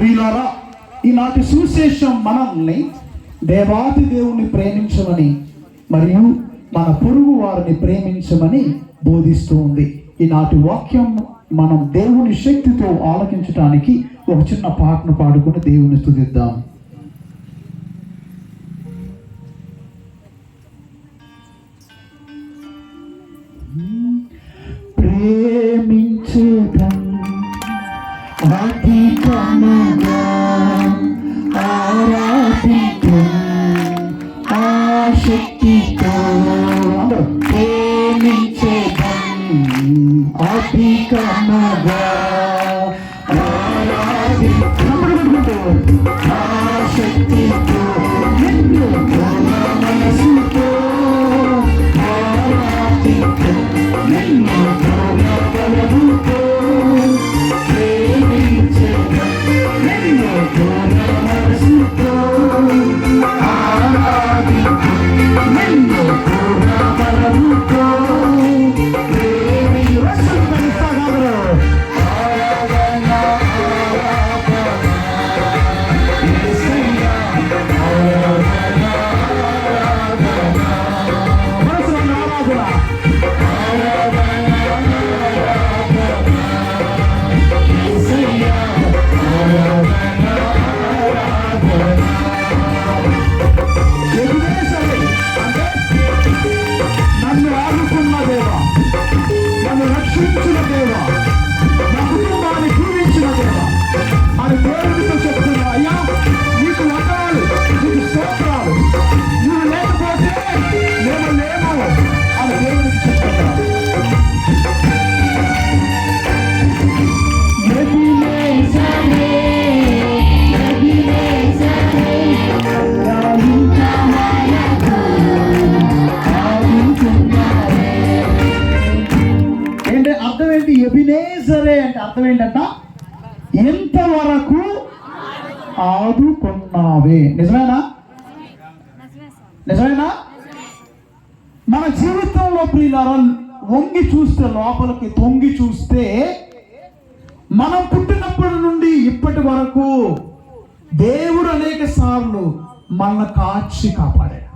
ప్రియులారా, ఈనాటి సువిశేషం మనల్ని దేవాది దేవుణ్ణి ప్రేమించమని మరియు మన పొరుగు వారిని ప్రేమించమని బోధిస్తూ ఉంది. ఈనాటి వాక్యం మనం దేవుని శక్తితో ఆలకించడానికి ఒక చిన్న పాటను పాడుకుని దేవుని స్తుతిద్దాం. ప్రేమించేదం అధికముగా ఆరాధించు ఆశక్తితో ప్రేమించేదం అధికముగా ఆరాధించు ఆశక్తితో నిన్ను మనసుతో ఆరాధించు నిన్ను బలముతో ప్రేమించేదం నిన్ను మనసుతో ఆరాధించు నిన్ను బలముతో ఎబినేజరే అంటే అర్థం ఏంటంట? ఎంతవరకు ఆదుకున్నావే. నిజమేనా? నిజమేనా? మన జీవితంలో ప్రియులారా, వంగి చూస్తే, లోపలికి తొంగి చూస్తే, మనం పుట్టినప్పటి నుండి ఇప్పటి వరకు దేవుడు అనేక సార్లు మన కాచి కాపాడాడు,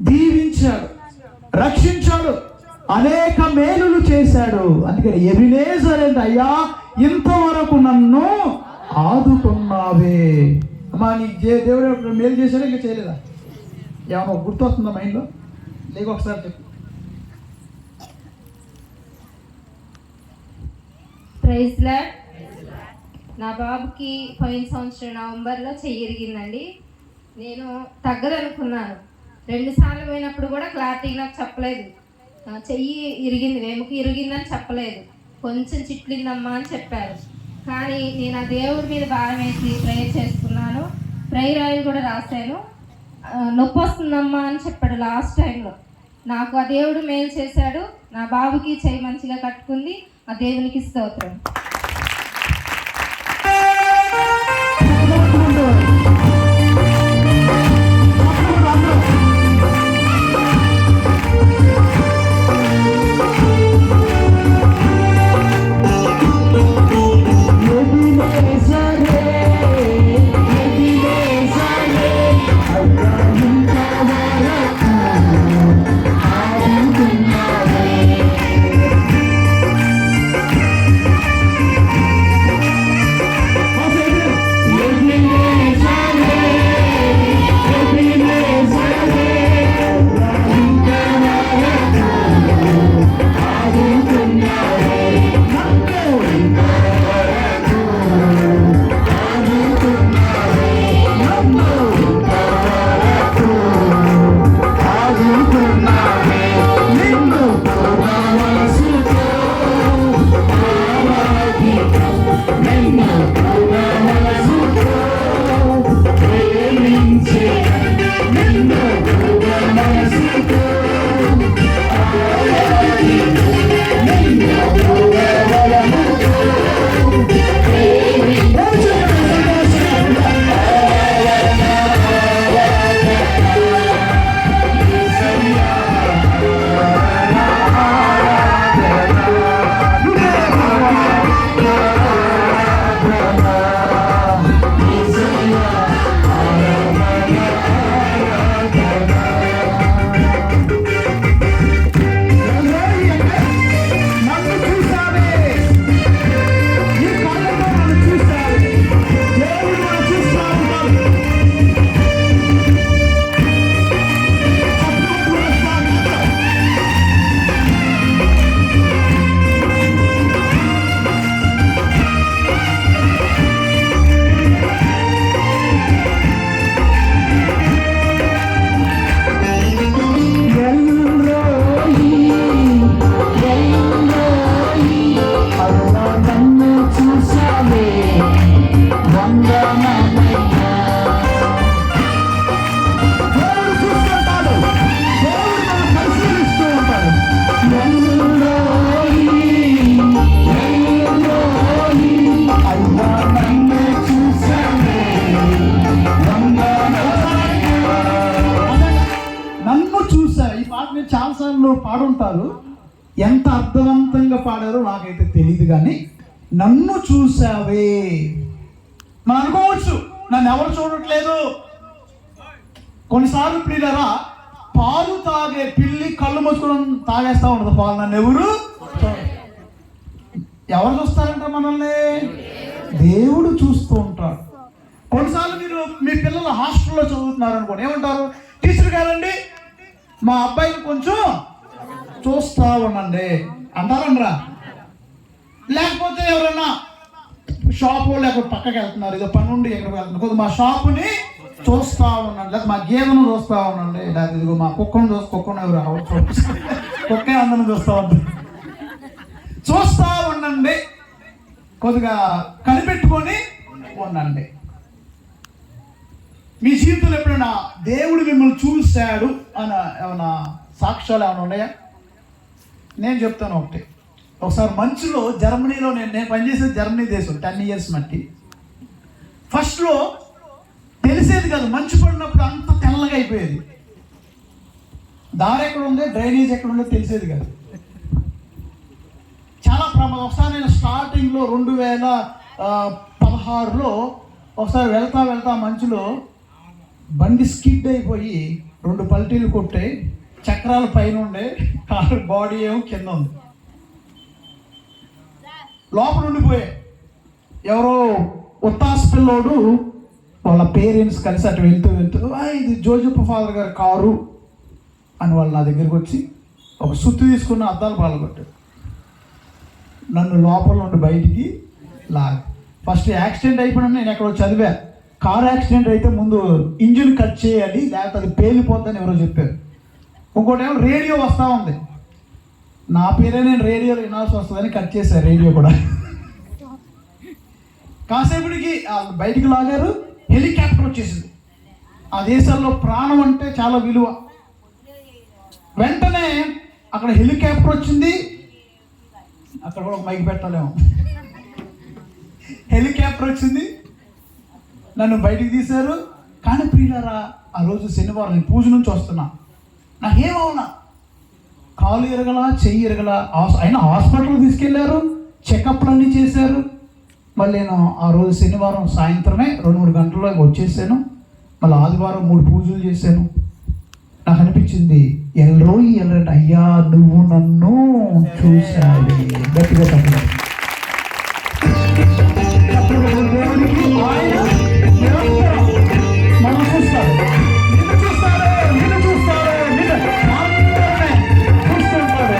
దీవించాడు, రక్షించాడు, అనేక మేలులు చేశాడు. అందుకని ఎబినేజర్ అంటే అయ్యా ఇంతవరకు నన్ను ఆదుకున్నావే. అమ్మా, నీ దేవుడు మేలు చేశాడా ఇంకా చేయలేదా? ఏమన్నా గుర్తు వస్తుందా మైండ్లో? లేక ఒకసారి చెప్పు. Praise lord. నా బాబుకి పోయిన సంవత్సరం నవంబర్లో చెయ్యి ఇరిగిందండి. నేను తగ్గదనుకున్నాను. 2 సార్లు పోయినప్పుడు కూడా క్లారిటీ నాకు చెప్పలేదు. చెయ్యి ఇరిగింది, వెముక ఇరిగిందని చెప్పలేదు, కొంచెం చిట్లిందమ్మా అని చెప్పారు. కానీ నేను ఆ దేవుడి మీద భారం వేసి ప్రేయర్ చేసుకున్నాను. ప్రేయర్ ఆయిల్ కూడా రాశాను. నొప్పి వస్తుందమ్మా అని చెప్పాడు లాస్ట్ టైంలో. నాకు ఆ దేవుడు మేలు చేశాడు. నా బాబుకి చెయ్యి మంచిగా కట్టుకుంది. ఆ దేవునికి స్తోత్రం. పాడారో నాకైతే తెలియదు, కానీ నన్ను చూసావే. మనం అనుకోవచ్చు నన్ను ఎవరు చూడట్లేదు. కొన్నిసార్లు ప్రియులారా, పాలు తాగే పిల్లి కళ్ళు మూసుకొని తాగేస్తా ఉండదు పాలు. నన్ను ఎవరు చూస్తారంట? మనల్ని దేవుడు చూస్తూ ఉంటాడు. కొన్నిసార్లు మీరు మీ పిల్లలు హాస్టల్లో చదువుతున్నారు అనుకోండి, ఏమంటారు? టీచర్ గారండి మా అబ్బాయిని కొంచెం చూస్తా ఉండండి అంటారనరా? లేకపోతే ఎవరైనా షాపు లేకపోతే పక్కకి వెళ్తున్నారు, ఏదో పని ఉండి ఎక్కడికి వెళ్తున్నారు, కొద్దిగా మా షాపుని చూస్తా ఉండండి, లేకపోతే మా గేదెను చూస్తా ఉండండి, లేకపోతే ఇదిగో మా కుక్కను కుక్కను ఎవరు కుక్కే అందరిని చూస్తూ ఉంటుంది. చూస్తా ఉండండి, కొద్దిగా కనిపెట్టుకొని ఉండండి. మీ జీవితంలో ఎప్పుడైనా దేవుడు మిమ్మల్ని చూశాడు అని ఏమైనా సాక్ష్యాలు ఏమైనా ఉన్నాయా? నేను చెప్తాను ఒకటి. ఒకసారి మంచులో జర్మనీలో నేను పనిచేసేది జర్మనీ దేశం 10 years మట్టి. ఫస్ట్లో తెలిసేది కాదు, మంచు పడినప్పుడు అంత తెల్లగా అయిపోయేది. దారి ఎక్కడ ఉంది, డ్రైనేజ్ ఎక్కడ ఉందో తెలిసేది కాదు. చాలా ప్రమాదం. ఒకసారి నేను స్టార్టింగ్లో 2016లో ఒకసారి వెళ్తా మంచులో బండి స్కిడ్ అయిపోయి 2 పల్టీలు కొట్టాయి. చక్రాల పైన ఉండే, కారు బాడీ ఏమో కింద ఉంది. లోపల ఉండిపోయాయి. ఎవరో ఉత్తాస్ పిల్లోడు వాళ్ళ పేరెంట్స్ కలిసి అటు వెళ్తూ ఇది జోజప్ప ఫాదర్ గారి కారు అని వాళ్ళు నా దగ్గరికి వచ్చి ఒక సుత్తి తీసుకున్న అద్దాలు పాల్గొట్టారు. నన్ను లోపల నుండి బయటికి లాగా. ఫస్ట్ యాక్సిడెంట్ అయిపోయినా నేను ఎక్కడో చదివా, కారు యాక్సిడెంట్ అయితే ముందు ఇంజిన్ కట్ చేయాలి, లేకపోతే అది పేలిపోద్దని ఎవరో చెప్పారు. ఇంకోటి ఏమో రేడియో వస్తూ ఉంది. నా పేరే నేను రేడియోలో వినాల్సి వస్తుందని కట్ చేశాను రేడియో కూడా. కాసేపటికి బయటికి లాగారు, హెలికాప్టర్ వచ్చేసింది. ఆ దేశాల్లో ప్రాణం అంటే చాలా విలువ. వెంటనే అక్కడ హెలికాప్టర్ వచ్చింది. అక్కడ కూడా ఒక మైక్ పెట్టలేము. హెలికాప్టర్ వచ్చింది, నన్ను బయటికి తీశారు. కానీ ప్రియులారా, ఆ రోజు శనివారం నేను పూజ నుంచి వస్తున్నా. నాకేమవునా, కాలు ఎరగల, చెయ్యి ఎరగల. అయినా హాస్పిటల్ తీసుకెళ్లారు, చెకప్లు అన్నీ చేశారు. మళ్ళీ నేను ఆ రోజు శనివారం సాయంత్రమే 2-3 గంటల్లో వచ్చేసాను. మళ్ళీ ఆదివారం 3 పూజలు చేశాను. నాకు అనిపించింది, ఎల్రోయి ఎల్లంటే అయ్యా నువ్వు నన్ను చూశాలి. గట్టిగా తప్పలేదు. మనం చూస్తాడు, నిన్ను చూస్తాడు, నిన్ను చూస్తాడు, నిన్ను మాత్రమే చూస్తుంటాడు.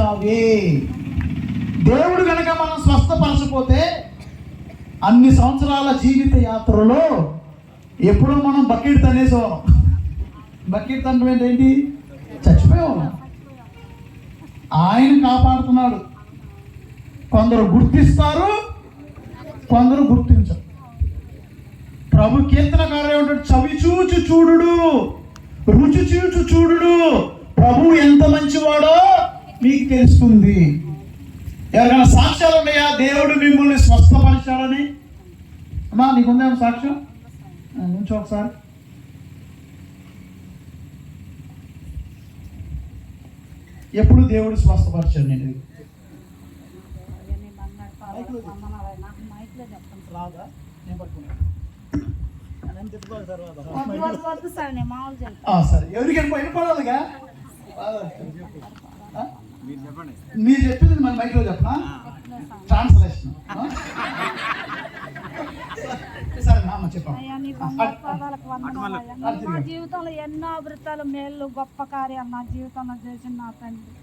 స్వస్థపరిచావే. దేవుడు కనుక మనం స్వస్థపరచపోతే అన్ని సంవత్సరాల జీవిత యాత్రలో ఎప్పుడో మనం బకెట్ తనేసేవాళ్ళం. బకెట్ తండ్రి ఏంటి? చచ్చిపోయేవాళ్ళం. ఆయన కాపాడుతున్నాడు. కొందరు గుర్తిస్తారు, కొందరు గుర్తించరు. ప్రభు కీర్తనకారుడు ఏమంటాడు? చవి చూచు చూడుడు, రుచి చూచు చూడుడు, ప్రభు ఎంత మంచివాడో మీకు తెలుస్తుంది. ఎవరికైనా సాక్ష్యాలు ఉన్నాయా దేవుడు మిమ్మల్ని స్వస్థపరిచాడని? అమ్మా నీకుందేమో సాక్ష్యం? నుంచి ఒకసారి. ఎప్పుడు దేవుడు స్వస్థపరిచాడు? నేను సరే, ఎవరికి వినపడాలిగా? మీరు చెప్పింది మన మైక్లో చెప్పనా? ట్రాన్స్లేషన్. సరే అమ్మ చెప్పండి. నా జీవితంలో ఎన్నో అభివృద్ధాలు, మేళ్ళు, గొప్ప కార్యాలు నా జీవితంలో చేసిన నా తండ్రి.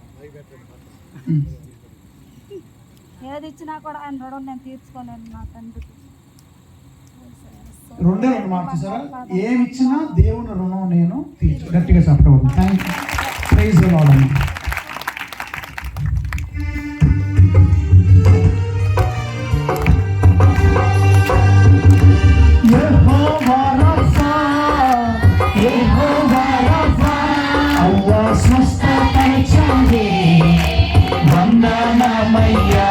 ఏది ఇచ్చినా కూడా ఆయన రుణం నేను తీర్చుకోలేను నా తండ్రికి. రెండే రెండు మాట చూసారా? ఏమి ఇచ్చినా దేవుని రుణం నేను తీర్చు. గట్టిగా చెప్పకూడదు. Thank you. Praise the lord అండి. స్వస్థపరిచావే, వందనమయ్యా.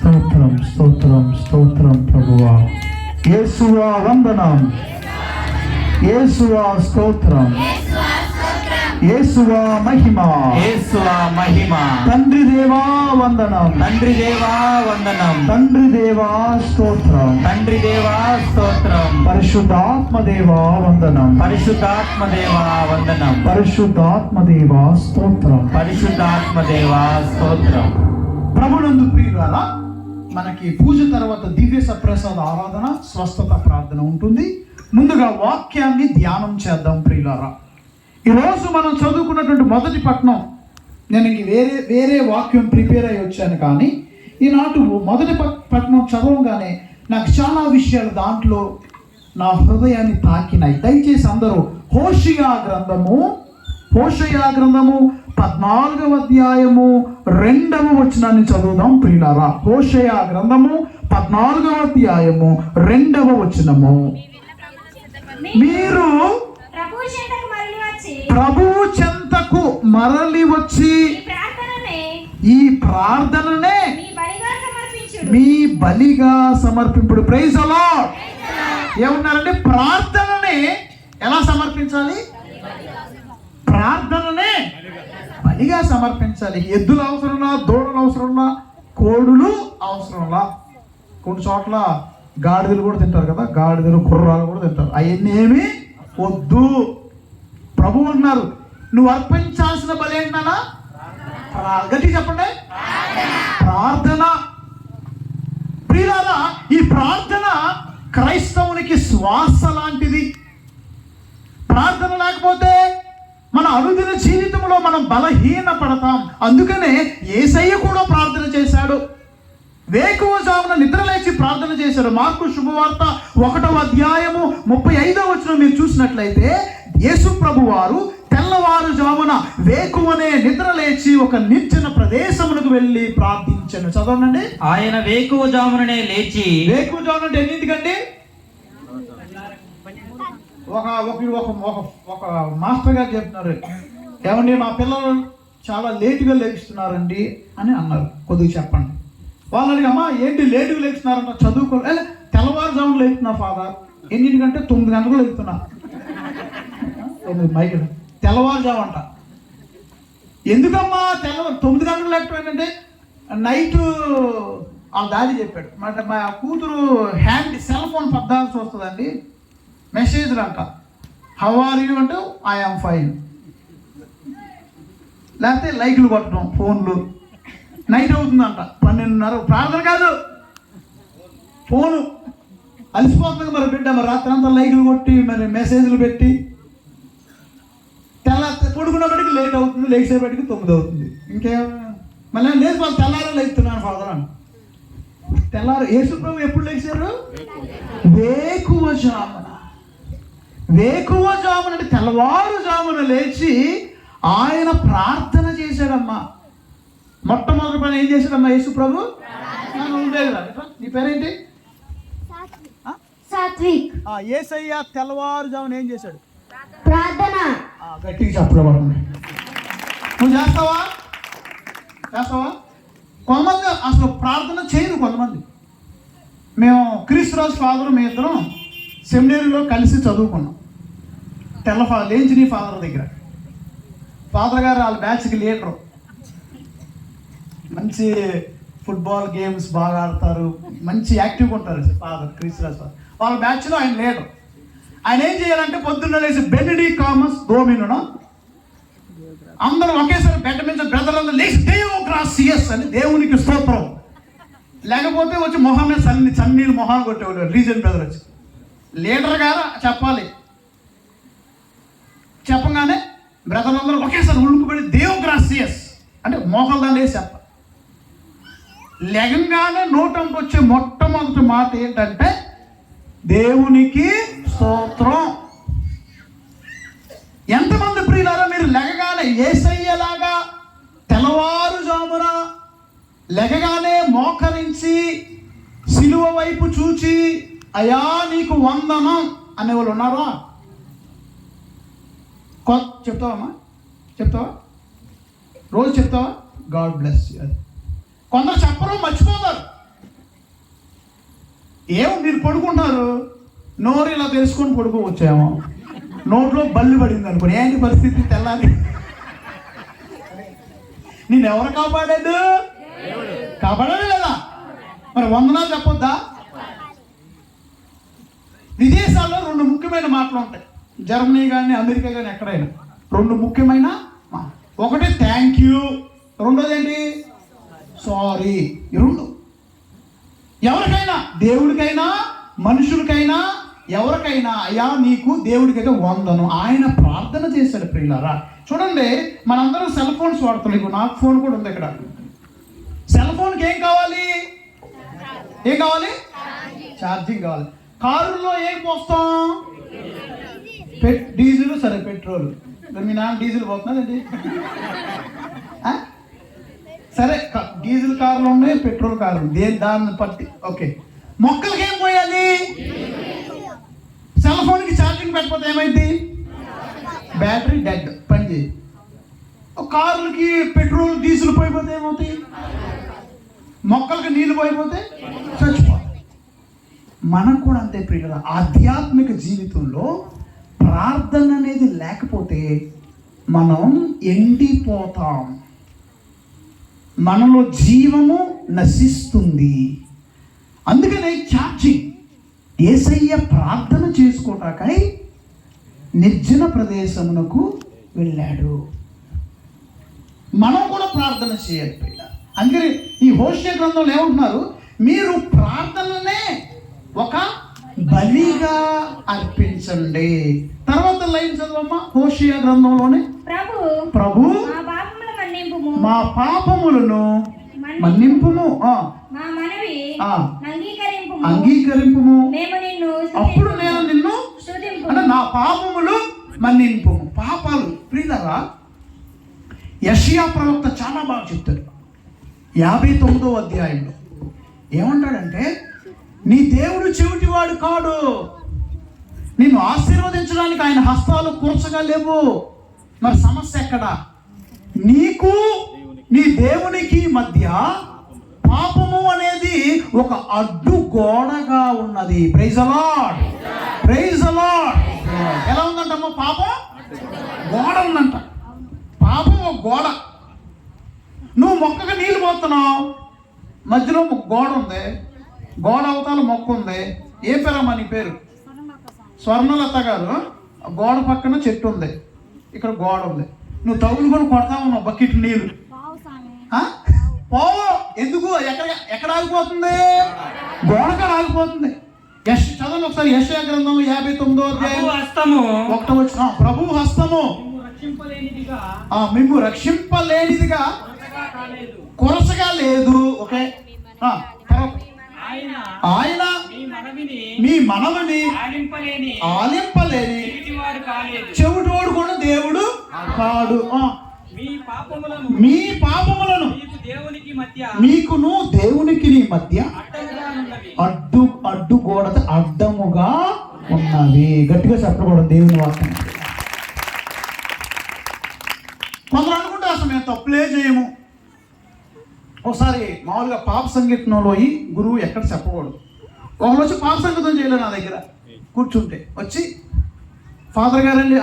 స్తోత్రం స్తోత్రం స్తోత్రం ప్రభువా. యేసువా వందనం, యేసువా స్తోత్రం, యేసువా మహిమ, యేసువా మహిమ. తండ్రి దేవా వందనం, తండ్రి దేవా వందనం, తండ్రి దేవా స్తోత్రం, తండ్రి దేవా స్తోత్రం, పరిశుద్ధాత్మ దేవా వందనం, పరిశుద్ధాత్మ దేవా వందనం, పరిశుద్ధాత్మ దేవా స్తోత్రం. పరిశుద్ధాత్మ దేవా స్తోత్రం. ప్రభునందు ప్రియులారా, మనకి పూజ తర్వాత దివ్య సప్రసాద ఆరాధన, స్వస్థత ప్రార్థన ఉంటుంది. ముందుగా వాక్యాన్ని ధ్యానం చేద్దాం ప్రియులారా. ఈరోజు మనం చదువుకున్నటువంటి మొదటి పట్టణం, నేను ఇంక వేరే వాక్యం ప్రిపేర్ అయ్యి వచ్చాను, కానీ ఈనాటి మొదటి పట్టణం చదవగానే నాకు చాలా విషయాలు దాంట్లో నా హృదయాన్ని తాకినాయి. దయచేసి అందరూ హోషేయ గ్రంథము 14వ అధ్యాయము 2వ వచనాన్ని చదువుదాం ప్రియులారా. హోషేయ గ్రంథము 14వ అధ్యాయము 2వ వచనము. మీరు ప్రభువు చెంతకు మరలి వచ్చి ఈ ప్రార్థననే మీ బలిగా సమర్పింపుడు. Praise the lord. ఏమన్నారంటే ప్రార్థననే ఎలా సమర్పించాలి? ప్రార్థననే బలిగా సమర్పించాలి. ఎద్దులు అవసరంలా, దూడలు అవసరంలా, కోడులు అవసరంలా. కొన్ని చోట్ల గాడిదలు కూడా తింటారు కదా, గాడిదలు గుర్రాలు కూడా తింటారు. అవన్నీ ఏమి వద్దు. ప్రభు అన్నారు, నువ్వు అర్పించాల్సిన బలి ఏంటన్నా? గట్టి చెప్పండి, ప్రార్థన. ప్రియులారా, ఈ ప్రార్థన క్రైస్తవునికి శ్వాస లాంటిది. ప్రార్థన లేకపోతే మన అనుదిన జీవితంలో మనం బలహీన పడతాం. అందుకనే యేసయ్య కూడా ప్రార్థన చేశాడు. వేకువజామున నిద్రలేచి ప్రార్థన చేశాడు. మార్కు శుభవార్త 1వ అధ్యాయము 35వ వచనం మీరు చూసినట్లయితే, యేసు ప్రభు వారు తెల్లవారుజామున వేకువనే నిద్రలేచి ఒక నిర్జన ప్రదేశమునకు వెళ్ళి ప్రార్థించాను. చదవండి. ఆయన వేకువజాముననే లేచి. వేకువజామున అంటే ఎన్నింటికండి? ఒక మాస్టర్ గారు చెప్తున్నారు, ఏమండి మా పిల్లలు చాలా లేటుగా లేస్తున్నారండి అని అన్నారు. కొద్దిగా చెప్పండి. వాళ్ళు అడిగమ్మా ఏంటి లేటుగా లేస్తున్నారంట? చదువుకో. తెల్లవారుజామున లేపుతున్నా ఫాదర్. ఎన్నింటికంటే 9 గంటలకు లేపుతున్నా. మైక్ తెల్లవారుజాము అంట. ఎందుకమ్మా 9 గంటలకు లేకపోతే ఏంటంటే నైట్ ఆ డాడీ చెప్పాడు, మా కూతురు సెల్ ఫోన్ పద్దాల్సి వస్తుందండి. మెసేజ్లు అంట, హౌ ఆర్ యూ అంటే ఐఎమ్ ఫైన్, లేకపోతే లైక్లు కొట్టడం ఫోన్లు. నైట్ అవుతుందంట 12:30. ప్రార్థన కాదు, ఫోను. అలసిపోతుంది మరి బిడ్డ, మరి రాత్రి అంతా లైక్లు కొట్టి మరి మెసేజ్లు పెట్టి పడుకున్నప్పటికి లేట్ అవుతుంది, లేచేపటికి 9 అవుతుంది. ఇంకేం మళ్ళీ లేదు వాళ్ళు తెల్లారు లేస్తున్నాను ఫాదర్ అని. తెల్లారు యేసు ప్రభు ఎప్పుడు లేచారు? వేకువజామున. వేకువజామున అంటే తెల్లవారుజామున లేచి ఆయన ప్రార్థన చేశాడమ్మా. మొట్టమొదటి పని ఏం చేశాడమ్మా యేసు ప్రభు? నీ పేరేంటి? సాత్విక్. యేసయ్య తెల్లవారుజామున ఏం చేశాడు? ప్రార్థన. గట్టిగా చెప్పబడుతుంది. నువ్వు చేస్తావా? కొంతమంది అసలు ప్రార్థన చేయరు. కొంతమంది, మేము క్రీస్తురాజు ఫాదర్ మీ ఇద్దరం సెమినరీలో కలిసి చదువుకున్నాం. లేంచిని ఫాదర్ దగ్గర. ఫాదర్ గారు వాళ్ళ బ్యాచ్కి లీడరు. మంచి ఫుట్బాల్ గేమ్స్ బాగా ఆడతారు, మంచి యాక్టివ్గా ఉంటారు ఫాదర్, క్రీస్తురాజు ఫాదర్. వాళ్ళ బ్యాచ్లో ఆయన లీడర్. ఆయన ఏం చేయాలంటే పొద్దున్న లేచి బెనిడి కామస్ దోమిను అందరూ ఒకేసారి బెడ్ మీద బ్రదర్ అందరూ లేచి దేవోగ్రాసియస్ అని దేవునికి స్తోత్రం. లేకపోతే వచ్చి మొహం మీద చన్నీళ్ళు మొహాలు కొట్టేవాళ్ళు రీజన్ బ్రదర్ వచ్చి. లీడర్ గారు చెప్పాలి. చెప్పగానే బ్రదర్ అందరూ ఒకేసారి ఉళ్ళుకుపడి దేవోగ్రాసియస్ అంటే మోకాలు దాన్ని వేసి చెప్పాలి. లెగంగానే నోటంకి వచ్చే మొట్టమొదటి మాట ఏంటంటే దేవునికి స్తోత్రం. ఎంతమంది ప్రియులారా మీరు లెగగానే యేసయ్యలాగా తెల్లవారుజామున లెగగానే మోకరించి సిలువ వైపు చూచి అయా నీకు వందనం అనేవాళ్ళు ఉన్నారా? చెప్తావమ్మా? చెప్తావా? రోజు చెప్తావా? God bless you. కొందరు చెప్పరు, మర్చిపోతారు. ఏమో మీరు పడుకుంటున్నారు, నోరు ఇలా తెలుసుకొని పడుకోవచ్చేమో, నోట్లో బల్లి పడింది అనుకోండి, ఏంటి పరిస్థితి? తెల్లాలి నేను ఎవరు కాపాడాడు? కాపాడాడు లేదా? మరి వందనాలు చెప్పొద్దా? విదేశాల్లో 2 ముఖ్యమైన మాటలు ఉంటాయి, జర్మనీ కానీ అమెరికా కానీ ఎక్కడైనా 2 ముఖ్యమైన ఒకటి థ్యాంక్ యూ, రెండోది ఏంటి? సారీ. ఈ 2 ఎవరికైనా, దేవుడికైనా మనుషులకైనా ఎవరికైనా, అయ్యా నీకు దేవుడికైతే వందను, ఆయన ప్రార్థన చేశాడు. ప్రియులారా చూడండి, మనందరం సెల్ ఫోన్స్ వాడుతున్నాం. ఇప్పుడు నాకు ఫోన్ కూడా ఉంది ఇక్కడ. సెల్ ఫోన్కి ఏం కావాలి? ఏం కావాలి? ఛార్జింగ్ కావాలి. కారులో ఏం పోస్తాం? డీజిల్, సరే పెట్రోల్. మీ నాన్న డీజిల్ పోతున్నాడండి. సరే, డీజిల్ కార్లు ఉన్నాయి, పెట్రోల్ కార్లు ఉన్నాయి, దాన్ని బట్టి. ఓకే, మొక్కలకి ఏం పోయాలి? సెల్ ఫోన్కి ఛార్జింగ్ పెట్టకపోతే ఏమైంది? బ్యాటరీ డెడ్, పని చేయి. కార్లకి పెట్రోల్ డీజిల్ పోయిపోతే ఏమవుతాయి? మొక్కలకి నీళ్ళు పోయిపోతే చచ్చిపోతాయి. మనకు కూడా అంతే ప్రియుల. ఆధ్యాత్మిక జీవితంలో ప్రార్థన అనేది లేకపోతే మనం ఎండిపోతాం, మనలో జీవము నశిస్తుంది. అందుకనే ఛార్జింగ్, యేసయ్య ప్రార్థన చేసుకోటాకై నిర్జన ప్రదేశమునకు వెళ్ళాడు. మనం కూడా ప్రార్థన చేయాలి పిల్ల. అందుకని ఈ హోషేయ గ్రంథంలో ఏమంటున్నారు? మీరు ప్రార్థననే ఒక బలిగా అర్పించండి. తర్వాత లైన్ చదవమ్మా, హోషేయ గ్రంథంలోనే, ప్రభు మా పాపములను మన్నింపుము, అంగీకరింపుము, అప్పుడు నేను నిన్ను అంటే నా పాపములు మన్నింపు. పాపాలు ప్రియులారా, యెషయా ప్రవక్త చాలా బాగా చెప్తాడు. 59వ అధ్యాయంలో ఏమంటాడంటే, నీ దేవుడు చెవిటివాడు కాడు, నిన్ను ఆశీర్వదించడానికి ఆయన హస్తాలు కూర్చగా లేవు. మరి సమస్య ఎక్కడ? నీకు నీ దేవునికి మధ్య పాపము అనేది ఒక అడ్డు గోడగా ఉన్నది. Praise the lord, praise the lord. ఎలా ఉందంటమ్మా? పాపం గోడ ఉందంట. పాపం ఒక గోడ. నువ్వు మొక్కగా నీళ్ళు పోతున్నావు, మధ్యలో ఒక గోడ ఉంది, గోడ అవతల మొక్క ఉంది. ఏ పేరమ్మా నీ పేరు? స్వర్ణలత గారు. గోడ పక్కన చెట్టు ఉంది, ఇక్కడ గోడ ఉంది. నువ్వు తగులు కూడా కొడతా ఉన్నావు బకెట్ నీళ్ళు. ఎందుకు? ఎక్కడ ఆగిపోతుంది? గోడగా ఆగిపోతుంది. చదవండి ఒకసారి, యెషయా గ్రంథం 59వ అధ్యాయం 1వ వచనం. ప్రభు హస్తము మిమ్ము రక్షింపలేనిదిగా కొరసగా లేదు. ఓకే, ఆయన మీ మనవిని ఆలింపలేని చెవిటోడు కూడా దేవుడు కాడు. మీ పాపములను మీకును దేవునికి నీ మధ్య అడ్డు గోడ అడ్డముగా ఉన్నది. గట్టిగా చెప్పకూడదు దేవుని వాక్యం. కొందరు అనుకుంటే అసలు మేము తప్పులే చేయము. ఒకసారి మామూలుగా పాప సంగీతంలో గురువు ఎక్కడ చెప్పకూడదు. ఒకళ్ళు వచ్చి పాప సంగీతం చేయలేదు నా దగ్గర కూర్చుంటే, వచ్చి ఫాదర్ గారండి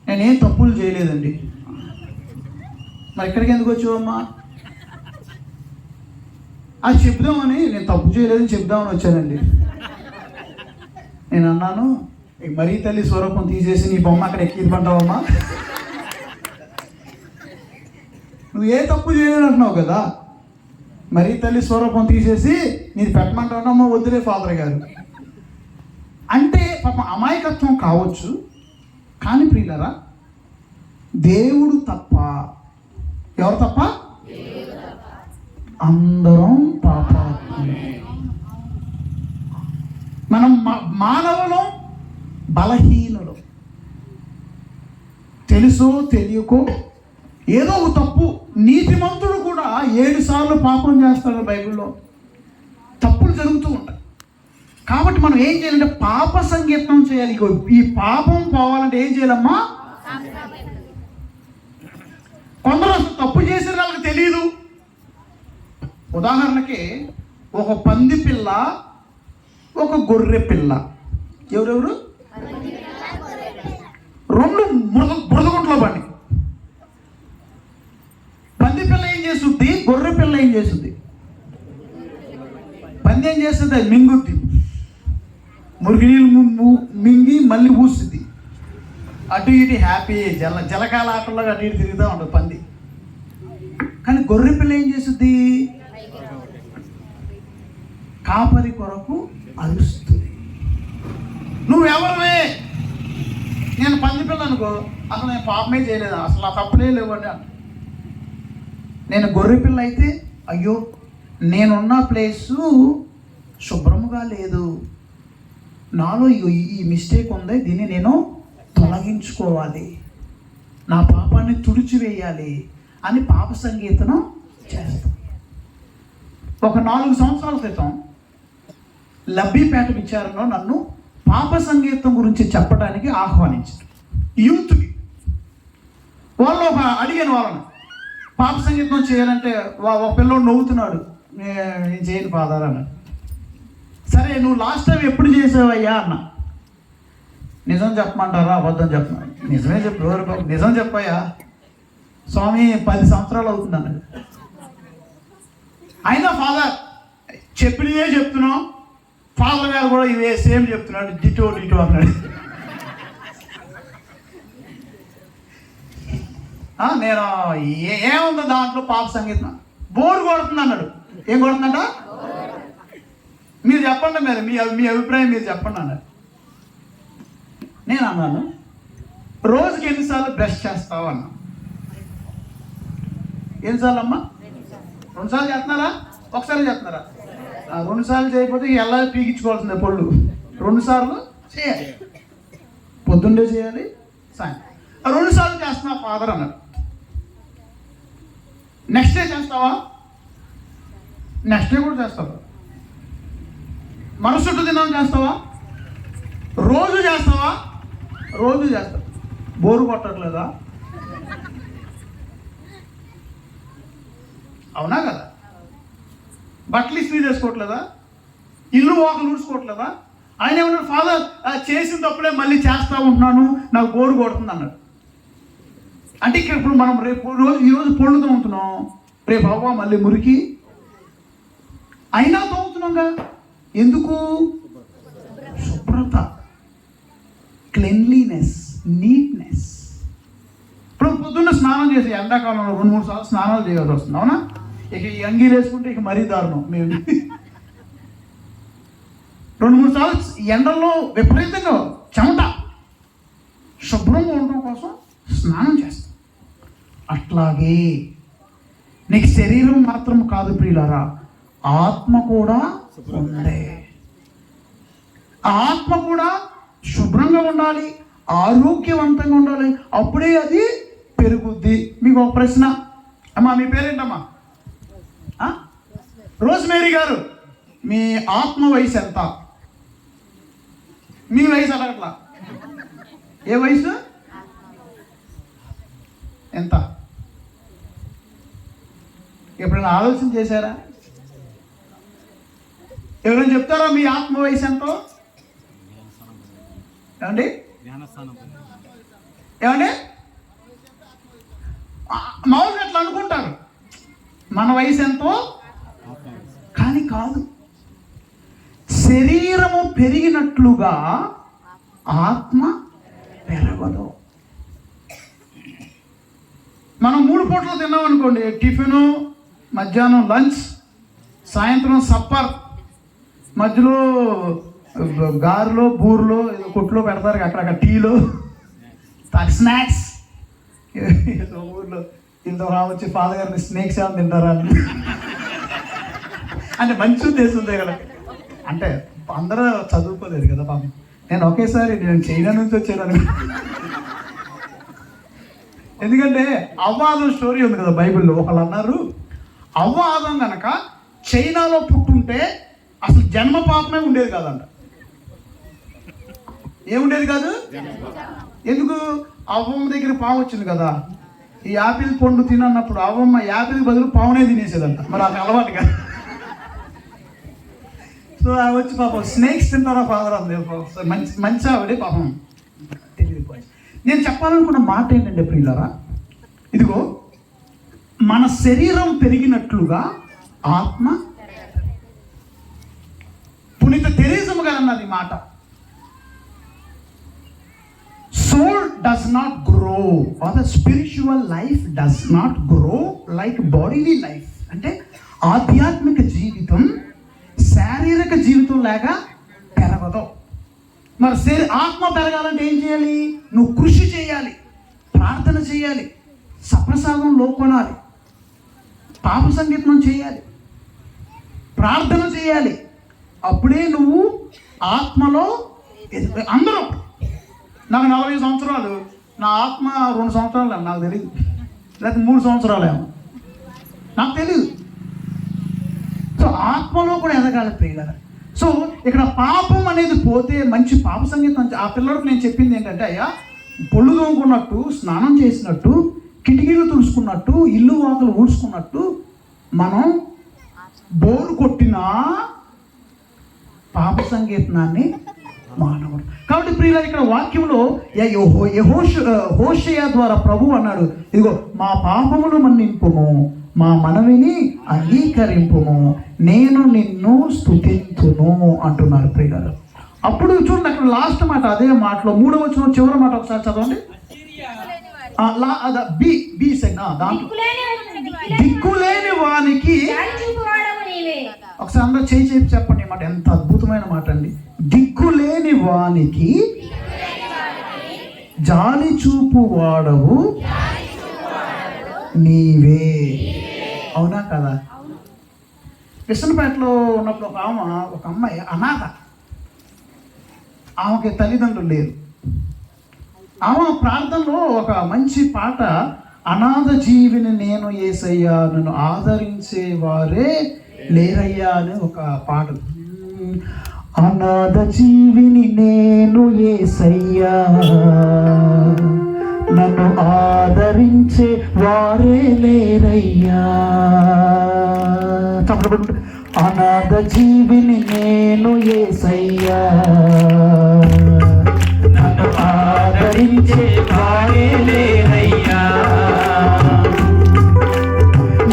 నేనేం తప్పులు చేయలేదండి. మరి ఇక్కడికి ఎందుకు వచ్చావమ్మా? అది చెప్దామని, నేను తప్పు చేయలేదని చెప్దామని వచ్చానండి. నేను అన్నాను, మరీ తల్లి స్వరూపం తీసేసి నీ బొమ్మ అక్కడ ఎక్కిమంటావమ్మా? నువ్వు ఏ తప్పు చేయలేదు అంటున్నావు కదా, మరీ తల్లి స్వరూపం తీసేసి నీది పెట్టమంటావమ్మా? వద్దులే ఫాదర్ గారు అంటే పాపం అమాయకత్వం కావచ్చు. కానీ ప్రియులారా, దేవుడు తప్ప, ఎవరు తప్ప? అందరం పాపాత్ములే. మనం మానవులు బలహీనులు. తెలుసో తెలియకో ఏదో ఒక తప్పు. నీతిమంతుడు కూడా 7 సార్లు పాపం చేస్తాడు బైబిల్లో. తప్పులు జరుగుతూ ఉంటాయి. కాబట్టి మనం ఏం చేయాలంటే పాప సంగీతం చేయాలి. ఈ పాపం పోవాలంటే ఏం చేయాలమ్మా? కొందరు అసలు తప్పు చేసిన వాళ్ళకి తెలియదు. ఉదాహరణకి ఒక పంది పిల్ల ఒక గొర్రె పిల్ల. ఎవరెవరు? రెండు బురదగుంట్లో పండి. పంది పిల్ల ఏం చేస్తుంది? గొర్రె పిల్ల ఏం చేస్తుంది? పంది ఏం చేస్తుంది? అది మింగుద్ది. మురికి నీళ్ళు మింగి మళ్ళీ ఊస్తుంది. అటు ఇటు హ్యాపీ జలకాల ఆటల్లో అటు ఇటు తిరుగుతూ ఉంటుంది పంది. కానీ గొర్రె పిల్ల ఏం చేస్తుంది? కాపరి కొరకు అరుస్తుంది. నువ్వెవరివే? నేను పంది పిల్ల అనుకో, అసలు నేను పాపమే చేయలేదు, అసలు ఆ తప్పులే లేవండి అంట. నేను గొర్రె పిల్ల అయితే, అయ్యో నేనున్న ప్లేసు శుభ్రముగా లేదు, నాలో ఈ మిస్టేక్ ఉంది, దీన్ని నేను తొలగించుకోవాలి, నా పాపాన్ని తుడిచివేయాలి అని పాప సంగీతనం చేస్తాం. ఒక 4 సంవత్సరాల క్రితం లబ్బీపేట విచారణలో నన్ను పాప సంగీతం గురించి చెప్పడానికి ఆహ్వానించారు. యూత్కి వాళ్ళు అడిగాను వాళ్ళని, పాప సంగీతం చేయాలంటే ఒక పిల్లోడు నవ్వుతున్నాడు, నేను చేయను ఫాదర్ అన్న. సరే నువ్వు లాస్ట్ టైం ఎప్పుడు చేసావయ్యా అన్న. నిజం చెప్పమంటారా అబద్ధం చెప్పమని? నిజమే చెప్పు. ఎవరు బాబు నిజం చెప్పయ్యా? స్వామి 10 సంవత్సరాలు అవుతుంది అన్నాడు. అయినా ఫాదర్ చెప్పినవే చెప్తున్నావు, ఫాదర్ గారు కూడా ఇవే సేమ్ చెప్తున్నాడు, డిటో అన్నాడు. నేను ఏముందో దాంట్లో పాప సంగీతం, బోర్ కొడుతుంది అన్నాడు. ఏం కొడుతుందంట? మీరు చెప్పండి, మీరు మీ అభిప్రాయం మీరు చెప్పండి అన్నాడు. నేను అన్నాను, రోజుకి ఎన్నిసార్లు బ్రష్ చేస్తావు అన్నా. ఎన్నిసార్లు అమ్మా? 2 సార్లు చేస్తున్నారా? ఒకసారి చేస్తున్నారా? 2 సార్లు చేయకపోతే ఎలా పీకించుకోవాల్సిందే పళ్ళు. 2 సార్లు చేయాలి, పొద్దున్నే చేయాలి, సాయంత్రం. 2 సార్లు చేస్తున్నా ఫాదర్ అన్నాడు. నెక్స్ట్ డే చేస్తావా? నెక్స్ట్ డే కూడా చేస్తావా? మరుసటి దినం చేస్తావా? రోజు చేస్తావా? రోజు చేస్తావు. బోరు కొట్టట్లేదా? అవునా కదా? బట్టలు ఇస్త్రీ చేసుకోవట్లేదా? ఇల్లు వాకలు ఊడ్చుకోవట్లేదా? ఆయన ఏమన్నాడు? ఫాదర్ చేసిన తప్పులే మళ్ళీ చేస్తూ ఉంటున్నాను, నాకు బోరు కొడుతుంది అన్నాడు. అంటే ఇక్కడ ఇప్పుడు మనం ఈరోజు పొళ్ళు తోముతున్నాం, రేపు అవ్వ మళ్ళీ మురికి అయినా తోముతున్నాంగా. ఎందుకు? శుభ్రత, క్లెన్లీనెస్, నీట్నెస్. ఇప్పుడు పొద్దున్న స్నానం చేసి ఎండాకాలంలో 2-3 సార్లు స్నానాలు చేయాల్సి వస్తుంది, అవునా? ఇక ఈ అంగీలు వేసుకుంటే ఇక మరీ దారుణం. మేము 2-3 సార్లు ఎండల్లో విపరీతంగా చెమట, శుభ్రంగా ఉండడం కోసం స్నానం చేస్తాం. అట్లాగే నీకు శరీరం మాత్రం కాదు ప్రియులారా, ఆత్మ కూడా ఉంది. ఆత్మ కూడా శుభ్రంగా ఉండాలి, ఆరోగ్యవంతంగా ఉండాలి, అప్పుడే అది పెరుగుద్ది. మీకు ఒక ప్రశ్న అమ్మా, మీ పేరేంటమ్మా? రోజ్మేరీ గారు, మీ ఆత్మ వయసు ఎంత? మీ వయసు అడగట్లా, ఏ వయసు ఎంత? ఎప్పుడైనా ఆలోచన చేశారా? ఎవరైనా చెప్తారా మీ ఆత్మ వయసు ఎంతో? ఏమండి ఏమండి? మామూలుగా అట్లా అనుకుంటారు మన వయసు ఎంతో, కానీ కాదు. శరీరము పెరిగినట్లుగా ఆత్మ పెరగదు. మనం 3 పూటలు తిన్నాం అనుకోండి, టిఫిను, మధ్యాహ్నం లంచ్, సాయంత్రం సప్పర్, మధ్యలో గారెలో బూరెలో కొట్లో పెడతారు, అక్కడక్కడ టీలో స్నాక్స్. ఊర్లో ఇంత వచ్చి ఫాదర్ గారిని స్నేక్స్ ఏమైనా తింటారా అంటే మంచి ఉద్దేశం ఉంది కదా. అంటే అందరూ చదువుకోలేదు కదా పాపం. నేను ఒకేసారి నేను చైనా నుంచి వచ్చాను. ఎందుకంటే అవ్వాదం స్టోరీ ఉంది కదా బైబిల్లో. ఒకళ్ళు అన్నారు, అవ్వాదం కనుక చైనాలో పుట్టుంటే అసలు జన్మ పాపమే ఉండేది కాదంట. ఏముండేది కాదు? ఎందుకు? అవ్వమ్మ దగ్గర పాము వచ్చింది కదా, ఈ యాపిల్ పండు తినన్నప్పుడు అవ్వమ్మ యాపిల్ బదులు పావునే తినేసేదంట. మరి అది అలవాటు కదా. సో సో ఆ వచ్చి పాపం స్నేక్స్ తింటారా ఫాదర్ అంది. మంచి మంచి ఆవిడే పాపం తెలియదు. నేను చెప్పాలనుకున్న మాట ఏంటంటే ప్రియులారా, ఇదిగో మన శరీరం పెరిగినట్లుగా ఆత్మ, పునీత తెరేసమ్మ గారు అన్నది మాట, soul does not grow or the spiritual life does not grow like bodily life. అంటే ఆధ్యాత్మిక జీవితం శారీరక జీవితం లాగా పెరగదు. మరి ఆత్మ పెరగాలంటే ఏం చేయాలి? నువ్వు కృషి చేయాలి, ప్రార్థన చేయాలి, సప్రసాదంలో కొనాలి, పాప సంగీతం చేయాలి, ప్రార్థన చేయాలి. అప్పుడే నువ్వు ఆత్మలో అందరూ. నాకు 40 సంవత్సరాలు, నా ఆత్మ 2 సంవత్సరాలు నాకు తెలియదు, లేకపోతే 3 సంవత్సరాలేమో నాకు తెలియదు. సో ఆత్మలో కూడా ఎదగాలి ప్రియులారా. సో ఇక్కడ పాపం అనేది పోతే మంచి పాప సంగీతం. ఆ పిల్లలకు నేను చెప్పింది ఏంటంటే, అయ్యా పొళ్ళు తోముకున్నట్టు, స్నానం చేసినట్టు, కిటికీలు తుడుచుకున్నట్టు, ఇల్లు వాకులు ఊడ్చుకున్నట్టు మనం బోరు కొట్టినా పాప సంగీతాన్ని మానవుడు. కాబట్టి ప్రియులారా, ఇక్కడ వాక్యంలో హోషేయ ద్వారా ప్రభు అన్నాడు, ఇదిగో మా పాపములు మన్నింపుము, మా మనవిని అంగీకరింపుము, నేను నిన్ను స్తుతింతును అంటున్నారు ప్రియులారా. అప్పుడు చూడండి అక్కడ లాస్ట్ మాట, అదే మాటలో 3వ వచనం చివరి మాట ఒకసారి చదవండి. దిక్కులేని వానికి, ఒకసారి అందరూ చేయి చేసి చెప్పండి మాట, ఎంత అద్భుతమైన మాట అండి. దిక్కులేని వానికి జాలి చూపు వాడవు నీవే. అవునా కదా? కృష్ణపేటలో ఉన్నప్పుడు ఒక అమ్మాయి అనాథ, ఆమెకి తల్లిదండ్రులు లేరు. ఆమె ప్రార్థనలో ఒక మంచి పాట, అనాథ జీవిని నేను యేసయ్యా, నన్ను ఆదరించే వారే లేరయ్యా అని ఒక పాట. అనాథ జీవిని నేను యేసయ్యా, నన్ను ఆదరించే వారే లేరయ్యా. అనాథ జీవిని నేను యేసయ్యా, నన్ను ఆదరించే వారే లేరయ్యా.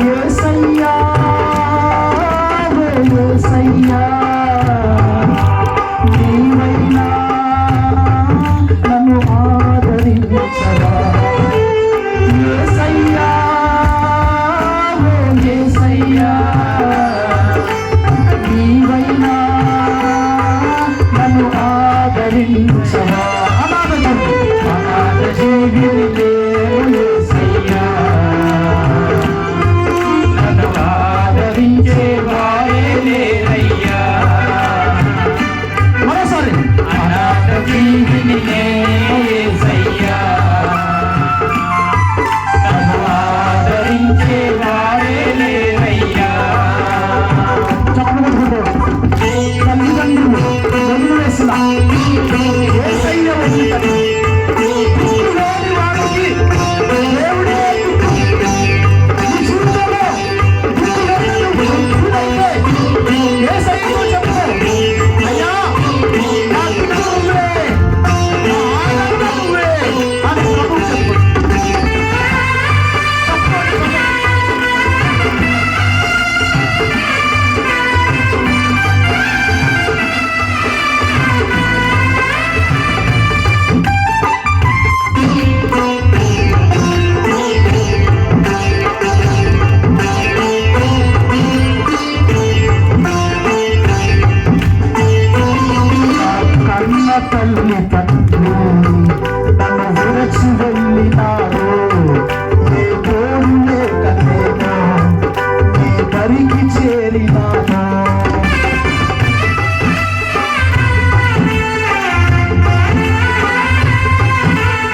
యేసయ్యా యేసయ్యా, నీవైనా నన్ను ఆదరించవా. యేసయ్యా యేసయ్యా, నీవైనా నన్ను ఆదరించవా. అనాథ జీవిని నేను యేసయ్యా, నన్ను ఆదరించే వారే లేరయ్యా. మరోసారి, అనాథ జీవిని నేను యేసయ్యా, నన్ను ఆదరించే వారే లేరయ్యా. తల్లిదండ్రులు వదిలివేసిన యేసయ్య వదిలిపెట్టి దిక్కులేని వాడికి దేవుడే దిక్కు. నీ జీవితంలో దిక్కులేని యేసయ్యతో చెప్పు, అయ్యా నా దిక్కు నువ్వే, నా ఆనందం నువ్వే అని ప్రభువు చెప్పు. తల్లి తండ్రి నన్ను విరచి వెళ్ళినారు, ఏ తోడు లేక నేను నీ దరికి చేరినాను.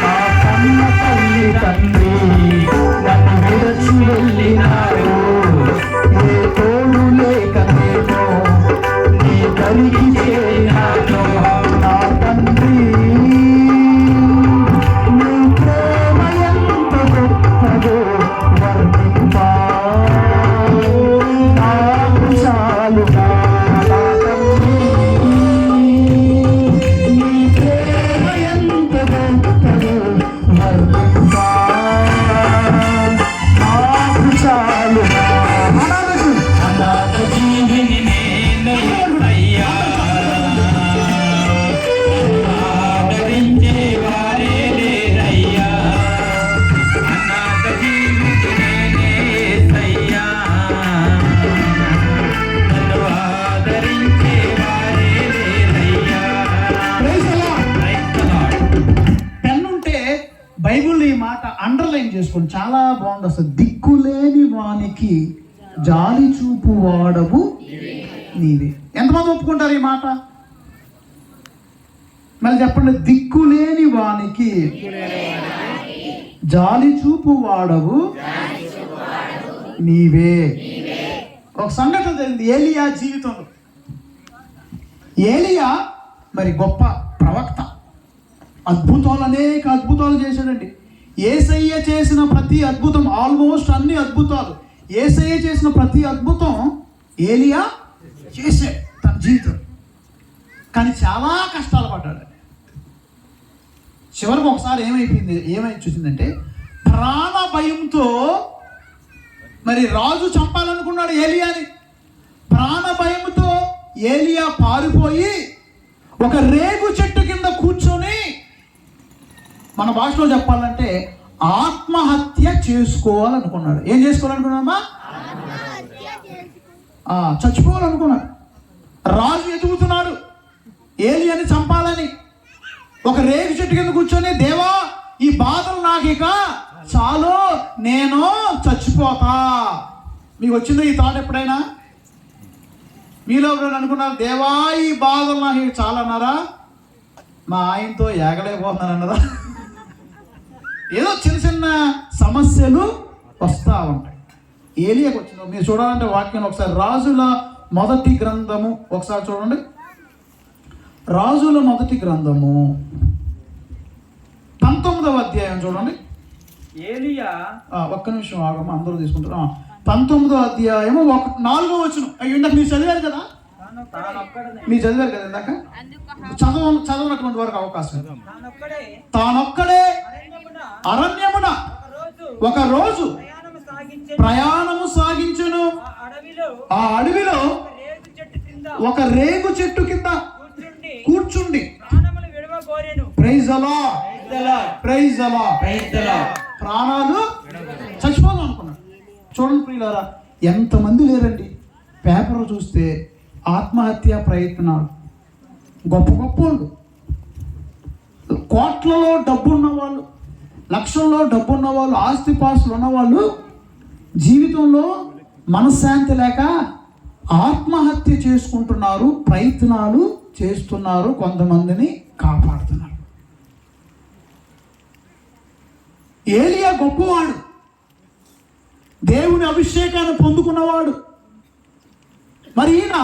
నా కన్న తల్లి తండ్రి నన్ను విరచి వెళ్ళినారు, ఏ తోడు లేక నేను నీ దరికి చేరినాను. నా తండ్రి నీ ప్రేమ ఎంత గొప్పదో వర్ణింపా, నాకు చూడండి, చాలా బాగుంది అసలు. దిక్కులేని వానికి జాలి చూపు వాడవు నీవే. ఎంతమంది ఒప్పుకుంటారు ఈ మాట? మళ్ళీ చెప్పండి. దిక్కులేని వానికి జాలి చూపు వాడవు నీవే. ఒక సంఘటన జరిగింది ఏలియా జీవితంలో. ఏలియా మరి గొప్ప ప్రవక్త, అద్భుతాలు, అనేక అద్భుతాలు చేశాడండి. యేసయ్య చేసిన ప్రతి అద్భుతం, ఆల్మోస్ట్ అన్ని అద్భుతాలు, యేసయ్య చేసిన ప్రతి అద్భుతం ఏలియా చేశాడు తన జీవితం. కానీ చాలా కష్టాలు పడ్డాడు. చివరికి ఒకసారి ఏమై చూసిందంటే, ప్రాణ భయంతో మరి రాజు చంపాలనుకున్నాడు ఏలియాని. ప్రాణ భయంతో ఏలియా పారిపోయి ఒక రేగు చెట్టు కింద కూర్చొని, మన భాషలో చెప్పాలంటే ఆత్మహత్య చేసుకోవాలనుకున్నాడు. ఏం చేసుకోవాలనుకున్నామా? చచ్చిపోవాలనుకున్నాడు. రాజు ఎదుగుతున్నాడు ఏలియాని చంపాలని. ఒక రేగు చెట్టు కింద కూర్చొని, దేవా ఈ బాధలు నాకు ఇక చాలు, నేను చచ్చిపోతా. మీకు వచ్చిందో ఈ థాట్ ఎప్పుడైనా? మీలో ఎవరైనా అనుకున్నారు, దేవా ఈ బాధలు నాకు ఇక చాలన్నారా? మా ఆయనతో ఏగలేకపోతున్నారన్నారా? ఏదో చిన్న చిన్న సమస్యలు వస్తూ ఉంటాయి. ఏలియాకి వచ్చిందో మీరు చూడాలంటే వాక్యం ఒకసారి రాజుల మొదటి గ్రంథము ఒకసారి చూడండి. రాజుల మొదటి గ్రంథము 19వ అధ్యాయం చూడండి. ఏలియా ఒక్క నిమిషం ఆగమ్మా, అందరూ తీసుకుంటారు. 19వ అధ్యాయము 4వ వచనం. ఇందాక మీరు చదివారు కదా, మీరు చదివారు కదా ఇందాక. చదవనటువంటి వరకు అవకాశం. తానొక్కడే అరణ్యమున ఒక రోజు ప్రయాణము సాగించెను. ఆ అడవిలో ఒక రేగు చెట్టు కింద కూర్చుండి praise the lord, praise the lord, ప్రాణాలు చచ్చిపోదాం అనుకున్నాడు. చూడండి ప్రియులారా, ఎంతమంది లేరండి పేపర్ చూస్తే ఆత్మహత్య ప్రయత్నాలు. గొప్ప గొప్ప వాళ్ళు, కోట్లలో డబ్బు ఉన్నవాళ్ళు, లక్షల్లో డబ్బు ఉన్నవాళ్ళు, ఆస్తిపాస్తులు ఉన్నవాళ్ళు జీవితంలో మనశ్శాంతి లేక ఆత్మహత్య చేసుకుంటున్నారు, ప్రయత్నాలు చేస్తున్నారు, కొంతమందిని కాపాడుతున్నారు. ఏలియా గొప్పవాడు, దేవుని అభిషేకాన్ని పొందుకున్నవాడు. మరి ఈయన